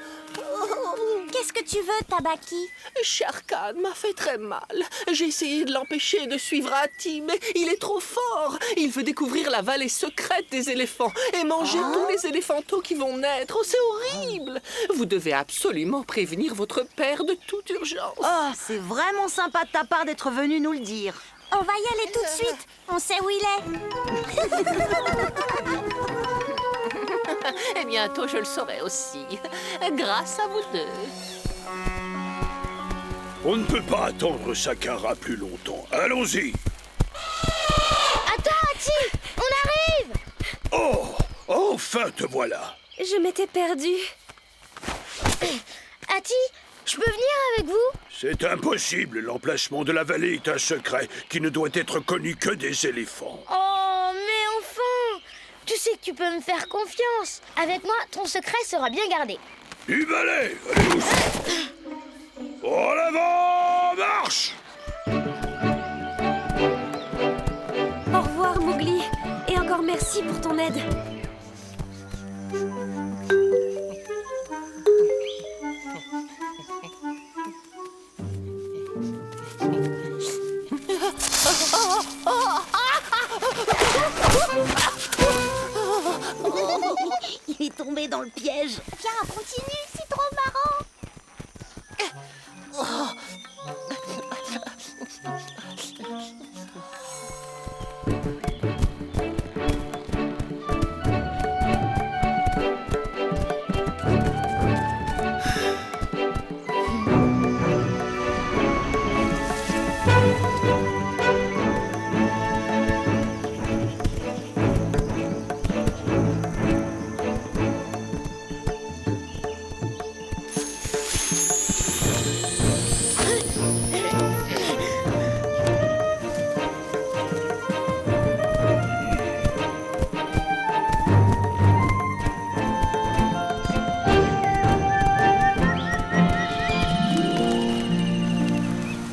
qu'est-ce que tu veux, Tabaki? Cher Khan m'a fait très mal. J'ai essayé de l'empêcher de suivre Hattie, mais il est trop fort. Il veut découvrir la vallée secrète des éléphants et manger tous les éléphantaux qui vont naître. Oh, c'est horrible. Vous devez absolument prévenir votre père de toute urgence. Oh, c'est vraiment sympa de ta part d'être venu nous le dire. On va y aller tout de suite. On sait où il est. Et bientôt, je le saurai aussi. Grâce à vous deux. On ne peut pas attendre Sakara plus longtemps. Allons-y. Attends, Hattie, on arrive. Oh, enfin te voilà. Je m'étais perdue. Hattie, je peux venir avec vous? C'est impossible. L'emplacement de la vallée est un secret qui ne doit être connu que des éléphants. Oh, mais enfin! Tu sais que tu peux me faire confiance. Avec moi, ton secret sera bien gardé. Du balai. Allez, aussi. En avant, marche. Au revoir, Mowgli. Et encore merci pour ton aide. Il est tombé dans le piège. Viens, on continue, c'est trop marrant.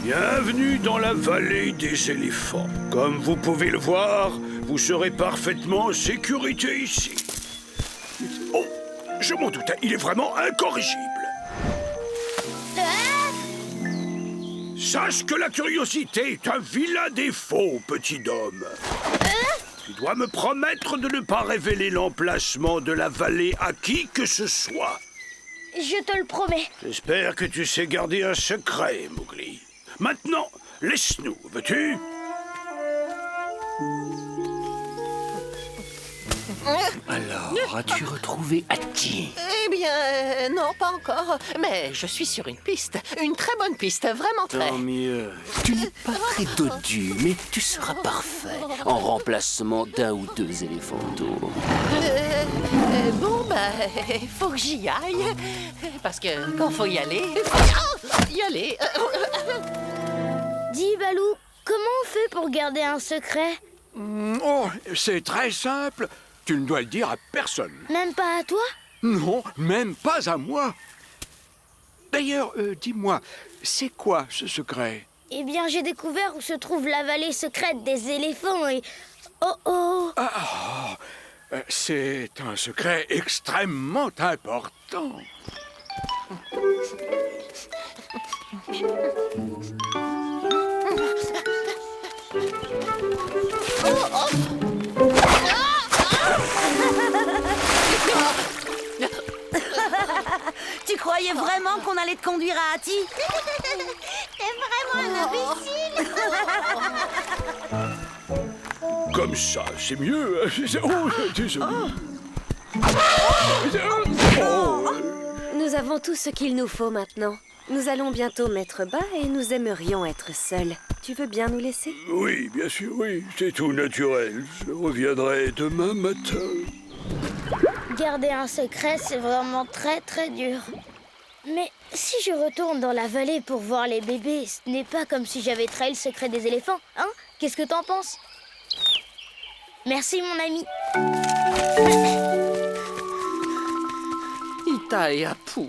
Bienvenue dans la vallée des éléphants. Comme vous pouvez le voir, vous serez parfaitement en sécurité ici. Oh, je m'en doutais, il est vraiment incorrigible. Sache que la curiosité est un vilain défaut, petit homme. Tu dois me promettre de ne pas révéler l'emplacement de la vallée à qui que ce soit. Je te le promets. J'espère que tu sais garder un secret, Mowgli. Maintenant, laisse-nous, veux-tu? Alors, as-tu retrouvé Hattie? Eh bien, bien, non, pas encore. Mais je suis sur une piste. Une très bonne piste, vraiment très. Tant mieux. Tu n'es pas très dodu, mais tu seras parfait en remplacement d'un ou deux éléphantos. Bon, faut que j'y aille. Parce que quand faut y aller, faut y aller. Dis, Balou, comment on fait pour garder un secret? Oh, c'est très simple. Tu ne dois le dire à personne. Même pas à toi? Non, même pas à moi. D'ailleurs, dis-moi, c'est quoi ce secret? Eh bien, j'ai découvert où se trouve la vallée secrète des éléphants et... Oh! C'est un secret extrêmement important. Tu croyais vraiment qu'on allait te conduire à Hattie? T'es vraiment un imbécile. Comme ça, c'est mieux. Oh, désolé. Nous avons tout ce qu'il nous faut maintenant. Nous allons bientôt mettre bas et nous aimerions être seuls. Tu veux bien nous laisser? Oui, bien sûr, oui. C'est tout naturel. Je reviendrai demain matin. Garder un secret, c'est vraiment très très dur. Mais si je retourne dans la vallée pour voir les bébés, ce n'est pas comme si j'avais trahi le secret des éléphants, hein? Qu'est-ce que t'en penses? Merci, mon ami. Ita et Apu.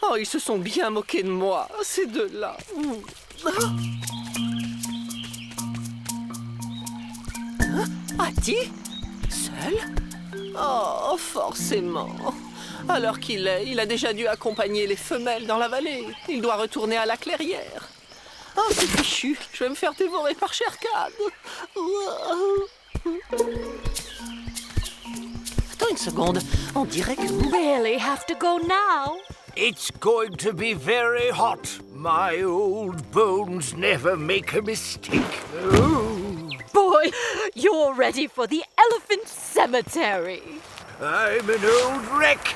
Oh, ils se sont bien moqués de moi, ces deux-là. Hattie? Seul? Oh, forcément. Alors qu'il est, il a déjà dû accompagner les femelles dans la vallée. Il doit retourner à la clairière. Oh, c'est fichu. Je vais me faire dévorer par Shere-Khan. Attends une seconde. On dirait que... Really have to go now? It's going to be very hot. My old bones never make a mistake. Boy, you're ready for the elephant cemetery. I'm an old wreck.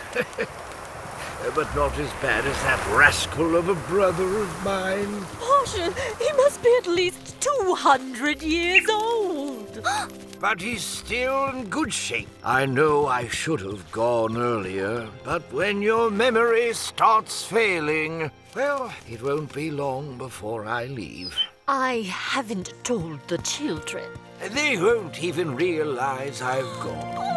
But not as bad as that rascal of a brother of mine. Portia, he must be at least 200 years old. But he's still in good shape. I know I should have gone earlier, but when your memory starts failing, well, it won't be long before I leave. I haven't told the children. They won't even realize I've gone.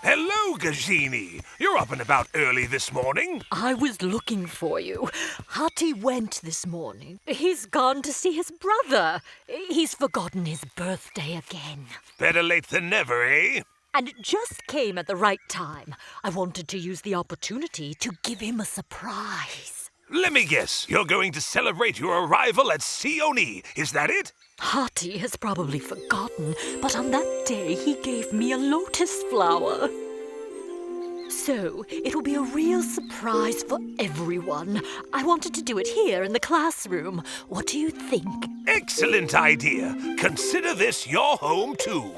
Hello, Gajini. You're up and about early this morning. I was looking for you. Hattie went this morning. He's gone to see his brother. He's forgotten his birthday again. Better late than never, eh? And it just came at the right time. I wanted to use the opportunity to give him a surprise. Let me guess. You're going to celebrate your arrival at Sioni. Is that it? Hattie has probably forgotten, but on that day he gave me a lotus flower. So, it'll be a real surprise for everyone. I wanted to do it here in the classroom. What do you think? Excellent idea. Consider this your home, too.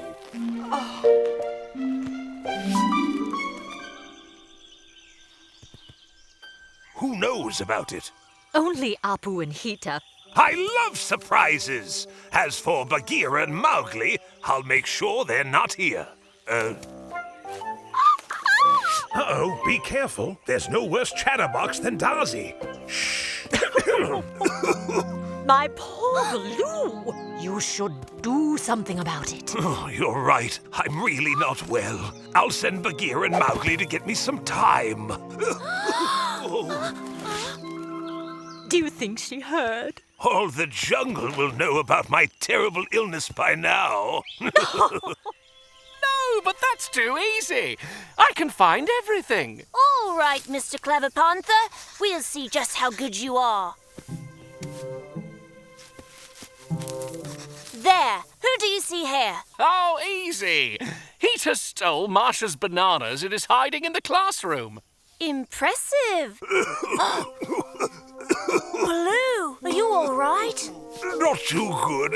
Who knows about it? Only Apu and Hita. I love surprises. As for Bagheera and Mowgli, I'll make sure they're not here. Uh-oh, be careful. There's no worse chatterbox than Dazi. Shh. My poor Baloo! You should do something about it. Oh, you're right. I'm really not well. I'll send Bagheera and Mowgli to get me some time. Do you think she heard? All the jungle will know about my terrible illness by now. No, but that's too easy. I can find everything. All right, Mr. Clever Panther. We'll see just how good you are. There. Who do you see here? Oh, easy. Hita stole Marsha's bananas and is hiding in the classroom. Impressive. Baloo, are you all right? Not too good.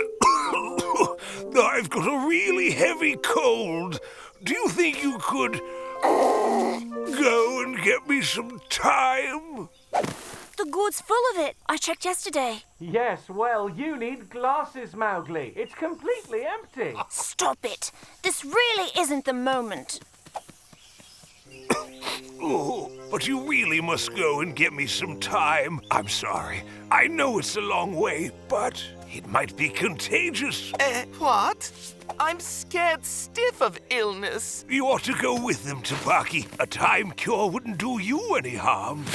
I've got a really heavy cold. Do you think you could go and get me some time? The gourd's full of it. I checked yesterday. Yes, well, you need glasses, Mowgli. It's completely empty. Stop it. This really isn't the moment. Oh, but you really must go and get me some time. I'm sorry. I know it's a long way, but it might be contagious. What? I'm scared stiff of illness. You ought to go with them, Tabaki. A time cure wouldn't do you any harm.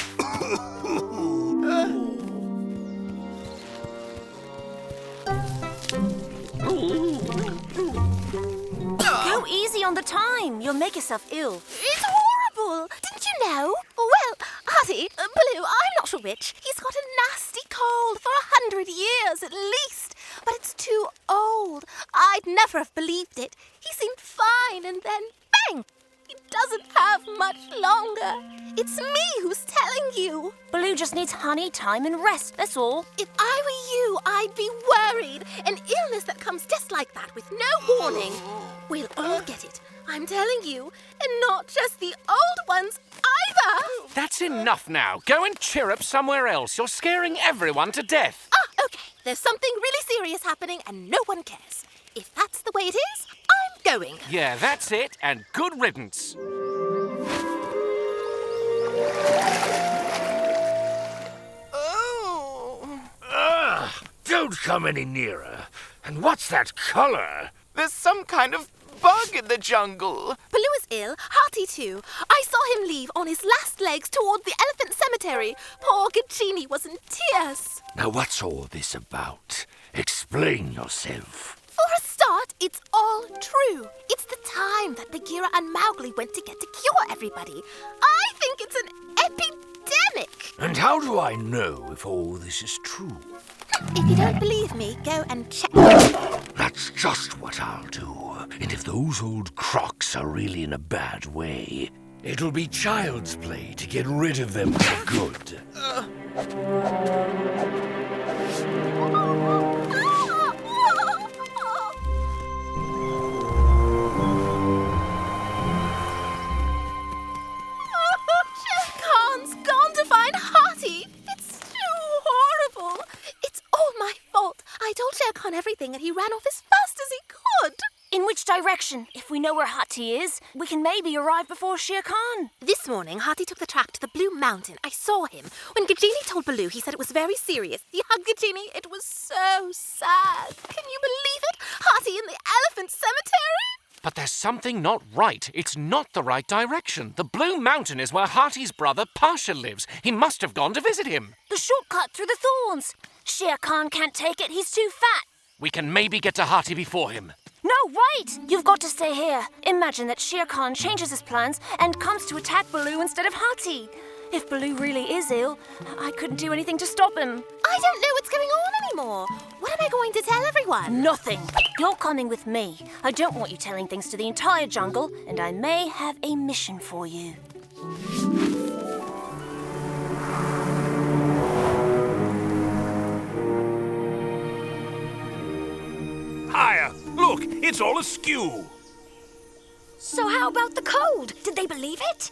Go easy on the time. You'll make yourself ill. It's horrible. Didn't you know? Well, Huzzy, Baloo, I'm not sure which. He's got a nasty cold for 100 years at least. But it's too old. I'd never have believed it. He seemed fine and then bang! He doesn't have much longer. It's me who's telling you. Baloo just needs honey, time, and rest. That's all. If I were you, I'd be worried. An illness that comes just like that with no warning. We'll all get it. I'm telling you. And not just the old ones either. That's enough now. Go and cheer up somewhere else. You're scaring everyone to death. Ah, okay. There's something really serious happening and no one cares. If that's the way it is, I'm going. Yeah, that's it. And good riddance. Don't come any nearer. And what's that color? There's some kind of bug in the jungle. Baloo is ill, Hearty too. I saw him leave on his last legs toward the elephant cemetery. Poor Gajini was in tears. Now what's all this about? Explain yourself. For a start, it's all true. It's the time that Bagheera and Mowgli went to get to cure everybody. I think it's an epidemic. And how do I know if all this is true? If you don't believe me, go and check. That's just what I'll do. And if those old crocs are really in a bad way, it'll be child's play to get rid of them for good. Shere Khan's gone to find Hearty. It's too horrible. It's all my fault. I told Shere Khan everything and he ran off as fast as he could. In which direction? If we know where Hati is, we can maybe arrive before Shere Khan. This morning, Hearty took the track to the Blue Mountain. I saw him. When Gajini told Baloo, he said it was very serious. He hugged Gajini. It was so sad. Can you believe it? Hearty in the elephant cemetery? But there's something not right. It's not the right direction. The Blue Mountain is where Hearty's brother Pasha lives. He must have gone to visit him. The shortcut through the thorns. Shere Khan can't take it. He's too fat. We can maybe get to Hearty before him. No, wait! You've got to stay here. Imagine that Shere Khan changes his plans and comes to attack Baloo instead of Hati. If Baloo really is ill, I couldn't do anything to stop him. I don't know what's going on anymore. What am I going to tell everyone? Nothing. You're coming with me. I don't want you telling things to the entire jungle, and I may have a mission for you. Hiya! Look, it's all askew. So how about the cold? Did they believe it?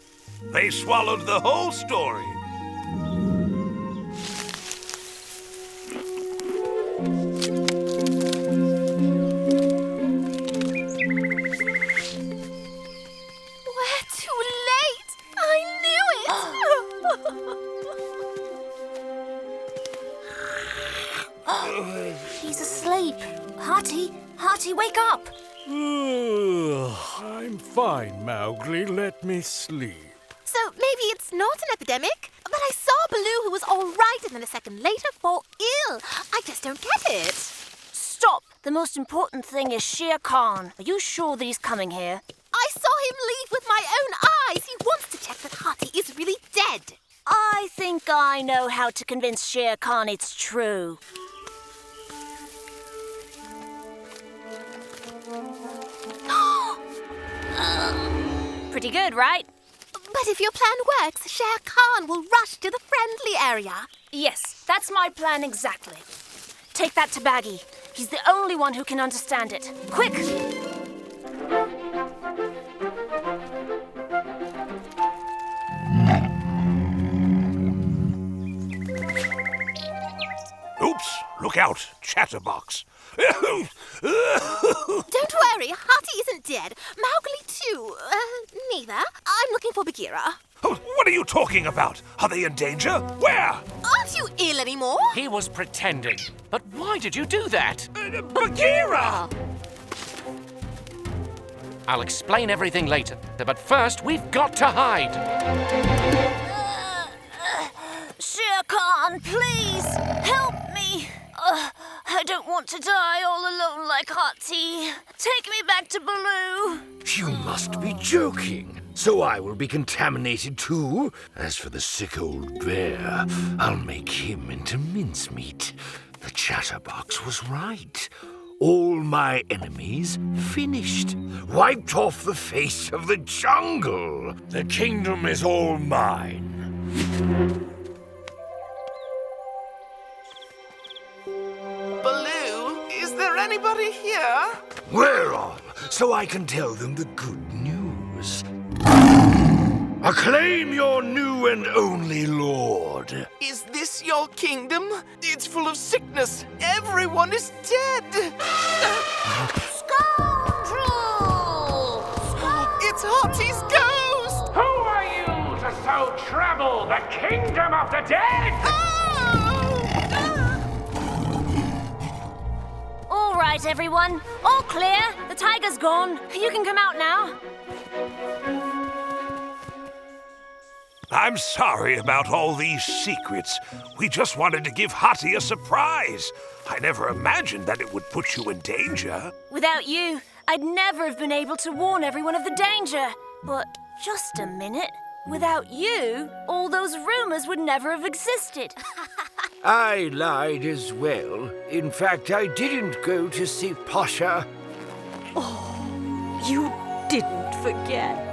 They swallowed the whole story. We're too late. I knew it. He's asleep. Hati, wake up. I'm fine, Mowgli. Let me sleep. So maybe it's not an epidemic, but I saw Baloo who was all right and then a second later fall ill. I just don't get it. Stop! The most important thing is Shere Khan. Are you sure that he's coming here? I saw him leave with my own eyes. He wants to check that Hati is really dead. I think I know how to convince Shere Khan it's true. Pretty good, right? But if your plan works, Shere Khan will rush to the friendly area. Yes, that's my plan exactly. Take that to Baggy. He's the only one who can understand it. Quick! Oops, look out, Chatterbox. Don't worry, Hati isn't dead. Mowgli too. Neither. I'm looking for Bagheera. What are you talking about? Are they in danger? Where? Aren't you ill anymore? He was pretending. But why did you do that? Bagheera! I'll explain everything later. But first, we've got to hide. Shere Khan, please, help me. I don't want to die all alone like Hati. Take me back to Baloo. You must be joking. So I will be contaminated too? As for the sick old bear, I'll make him into mincemeat. The Chatterbox was right. All my enemies finished. Wiped off the face of the jungle. The kingdom is all mine. Baloo, is there anybody here? Where all? So I can tell them the good news. Acclaim your new and only lord. Is this your kingdom? It's full of sickness. Everyone is dead. Scoundrel! It's Hati's ghost. Who are you to so trouble the kingdom of the dead? All right, everyone. All clear. The tiger's gone. You can come out now. I'm sorry about all these secrets. We just wanted to give Hati a surprise. I never imagined that it would put you in danger. Without you, I'd never have been able to warn everyone of the danger. But just a minute. Without you, all those rumors would never have existed. I lied as well. In fact, I didn't go to see Pasha. Oh, you didn't forget.